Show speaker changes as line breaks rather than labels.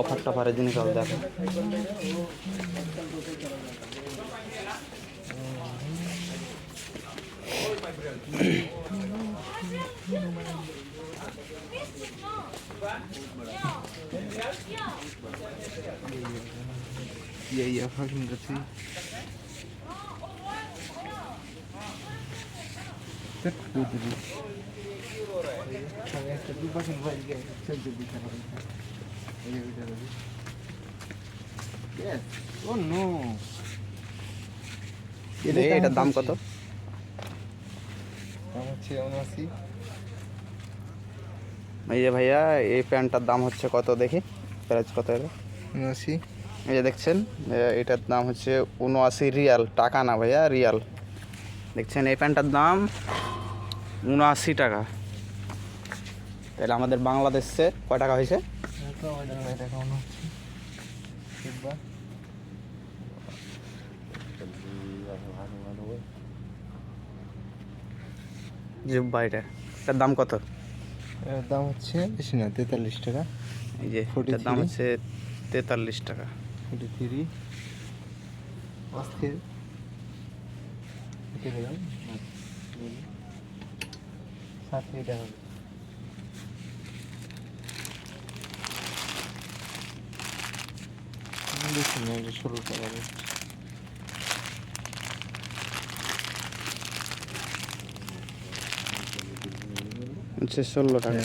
Offer টফারের জিনিস হবে দেখো।
यही ऑफर मिल रही तक कूद रही हमें कभी पसंद पड़ गया चल जल्दी करो ये वीडियो अभी यस ओह नो
এটার দাম কত?
দাম হচ্ছে 79
এই যে ভাইয়া এই প্যান্টটার দাম হচ্ছে কত দেখি, প্রাইস কত এটা?
79
এই যে দেখছেন এটার দাম হচ্ছে 79 রিয়াল, টাকা না ভাইয়া, রিয়াল। দেখছেন এই প্যান্টটার দাম 79 টাকা। তাহলে আমাদের বাংলাদেশে কয় টাকা হয়েছে?
তো আমাদের ভাই দেখানো হচ্ছে একবার
যে বাইরে এটার দাম কত?
এর দাম হচ্ছে বেশি না 43 টাকা।
এই যে এটার দাম হচ্ছে 43 টাকা।
43 অস্থির এটা দাম 60 টাকা বেশি না 16 টাকা
হচ্ছে 16 টাকা।